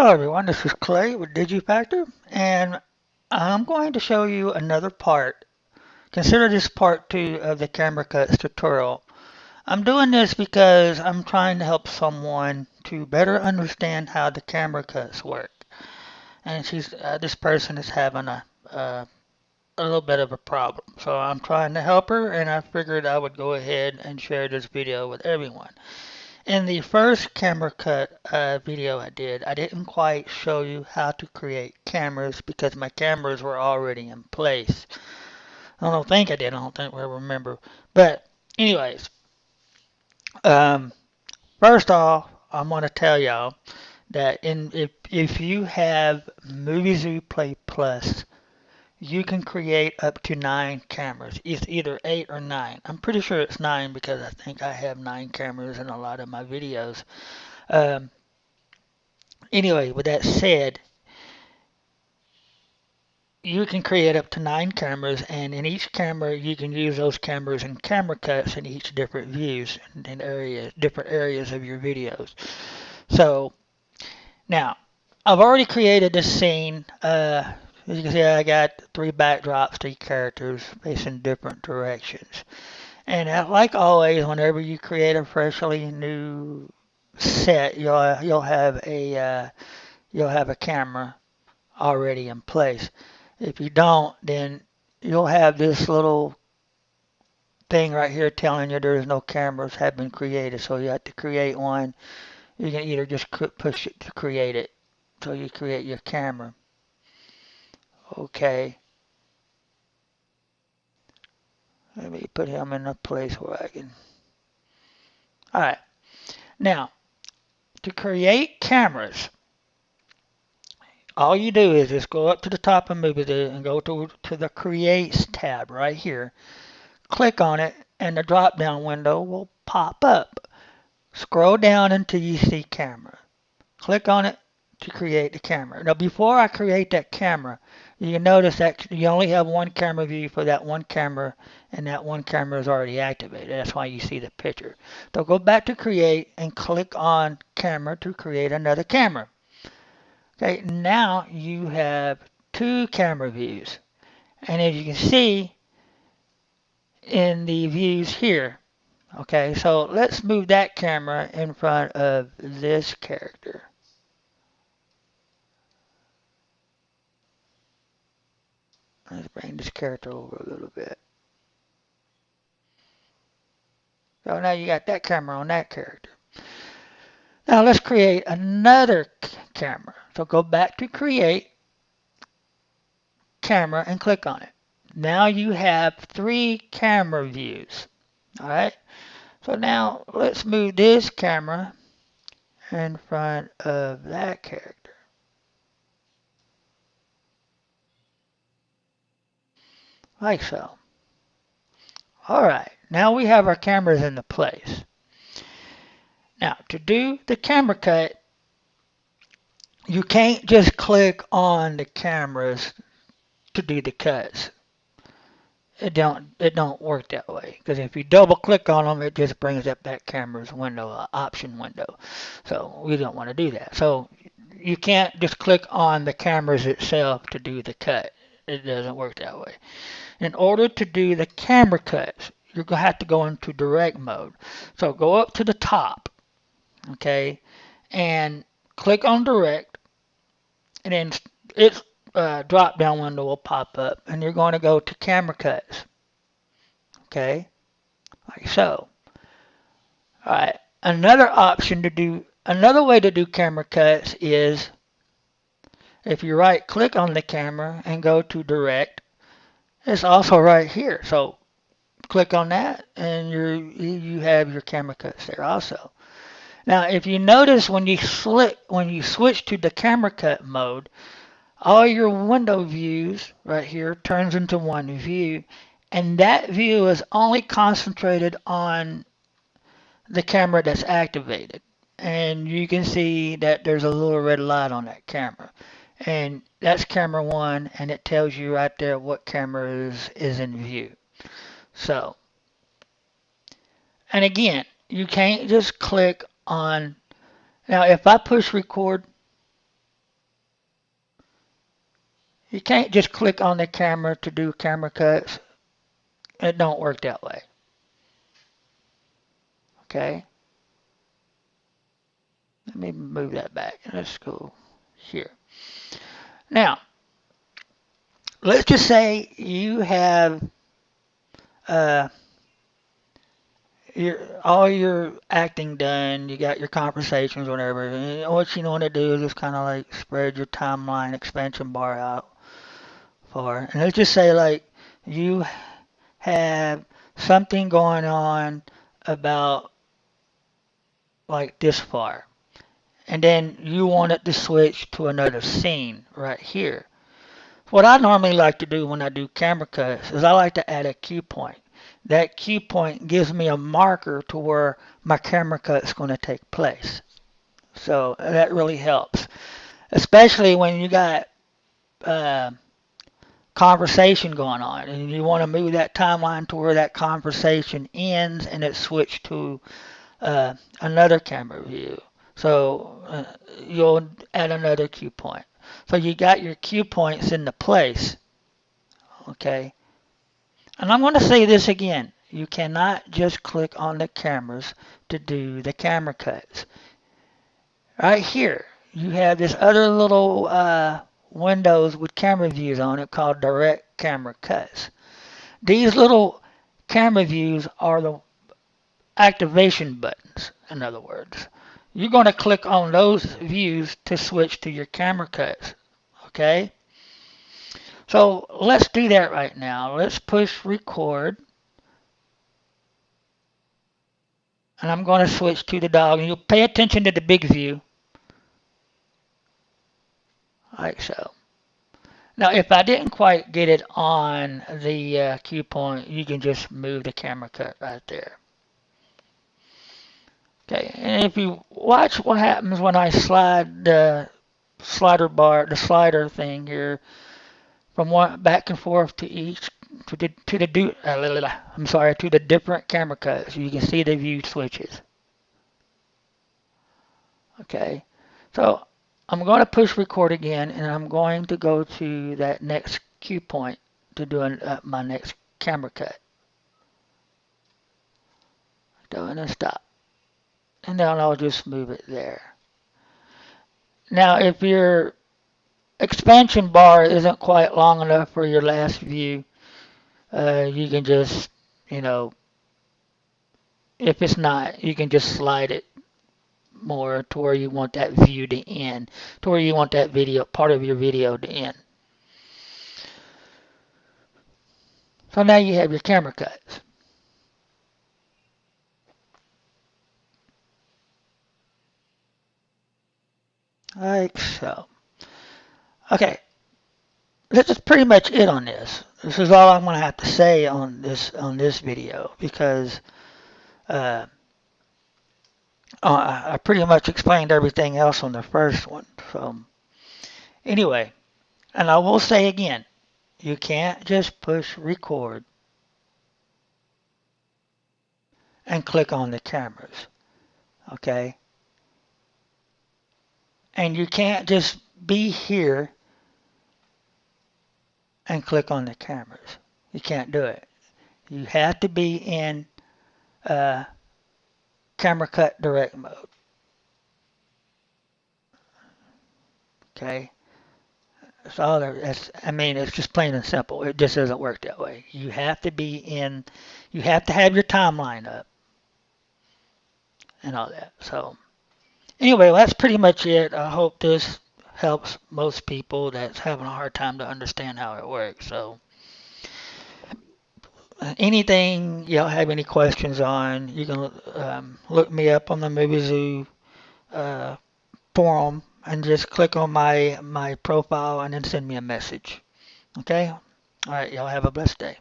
Hello everyone, this is Clay with DigiFactor, and I'm going to show you another part. Consider this part 2 of the camera cuts tutorial. I'm doing this because I'm trying to help someone to better understand how the camera cuts work. And this person is having a little bit of a problem. So I'm trying to help her, and I figured I would go ahead and share this video with everyone. In the first camera cut video I did, I didn't quite show you how to create cameras because my cameras were already in place. I don't think I did. I don't think I remember. But anyways, um, first off, I'm going to tell y'all that if you have MovieZoo Play Plus, you can create up to 9 cameras. It's either 8 or 9. I'm pretty sure it's 9 because I think I have 9 cameras in a lot of my videos. Um, Anyway, with that said, you can create up to 9 cameras, and in each camera, you can use those cameras in camera cuts in each different views and areas, different areas of your videos. So now, I've already created this scene. As you can see, I got 3 backdrops, 3 characters facing different directions. And like always, whenever you create a freshly new set, you'll have a camera already in place. If you don't, then you'll have this little thing right here telling you there's no cameras have been created. So you have to create one. You can either just push it to create it. So you create your camera. Okay. Let me put him in a place where I can. Alright. Now, to create cameras, all you do is just go up to the top of Movie and go to the Creates tab right here. Click on it, and the drop down window will pop up. Scroll down until you see camera. Click on it to create the camera. Now before I create that camera, you can notice that you only have one camera view for that one camera, and that one camera is already activated. That's why you see the picture. So go back to create and click on camera to create another camera. Okay, now you have 2 camera views. And as you can see in the views here, okay, so let's move that camera in front of this character. Let's bring this character over a little bit. So now you got that camera on that character. Now let's create another camera. So go back to create camera and click on it. Now you have 3 camera views. Alright, so now let's move this camera in front of that character. Like so. Alright, now we have our cameras into place. Now to do the camera cut, you can't just click on the cameras to do the cuts. It don't work that way, because if you double click on them, it just brings up that camera's window, option window. So we don't want to do that. So you can't just click on the cameras itself to do the cut. It doesn't work that way. In order to do the camera cuts, you're going to have to go into direct mode. So go up to the top, okay, and click on direct, and then its drop down window will pop up, and you're going to go to camera cuts, okay, like so. All right. Another way to do camera cuts is if you right click on the camera and go to direct, it's also right here. So click on that and you have your camera cuts there also. Now if you notice when you switch to the camera cut mode, all your window views right here turns into one view, and that view is only concentrated on the camera that's activated. And you can see that there's a little red light on that camera. And that's camera 1, and it tells you right there what camera is in view. So, and again, you can't just click on. Now, if I push record, You can't just click on the camera to do camera cuts. It don't work that way. Okay. Let me move that back. Let's go here. Now, let's just say you have uh, all your acting done. You got your conversations, whatever. And what you want to do is just kind of like spread your timeline expansion bar out far. And let's just say like you have something going on about like this far. And then you want it to switch to another scene right here. What I normally like to do when I do camera cuts is I like to add a cue point. That cue point gives me a marker to where my camera cut is going to take place. So that really helps, especially when you got uh, conversation going on and you want to move that timeline to where that conversation ends and it switched to another camera view. So you'll add another cue point. So you got your cue points into place. Okay. And I'm going to say this again. You cannot just click on the cameras to do the camera cuts. Right here, you have this other little windows with camera views on it called direct camera cuts. These little camera views are the activation buttons, in other words. You're going to click on those views to switch to your camera cuts. Okay? So let's do that right now. Let's push record. And I'm going to switch to the dog. And you'll pay attention to the big view, like so. Now, if I didn't quite get it on the cue point, you can just move the camera cut right there. Okay, and if you watch what happens when I slide the slider bar, the slider thing here, from one back and forth to each to the different camera cuts, you can see the view switches. Okay, so I'm going to push record again, and I'm going to go to that next cue point to do my next camera cut. And then stop. And then I'll just move it there. Now, if your expansion bar isn't quite long enough for your last view, you can just, you know, if it's not, you can just slide it more to where you want that view to end, to where you want that video, part of your video to end. So now you have your camera cuts. Like so. Okay, this is pretty much it on this. This is all I'm going to have to say on this video because uh, I pretty much explained everything else on the first one. So anyway, and I will say again, you can't just push record and click on the cameras, okay? And you can't just be here and click on the cameras. You can't do it. You have to be in uh, camera cut direct mode, okay? So I mean, it's just plain and simple. It just doesn't work that way. You have to have your timeline up and all that. So anyway, well, that's pretty much it. I hope this helps most people that's having a hard time to understand how it works. So anything y'all have any questions on, you can look me up on the MovieZoo uh, forum and just click on my profile and then send me a message. Okay? All right, y'all have a blessed day.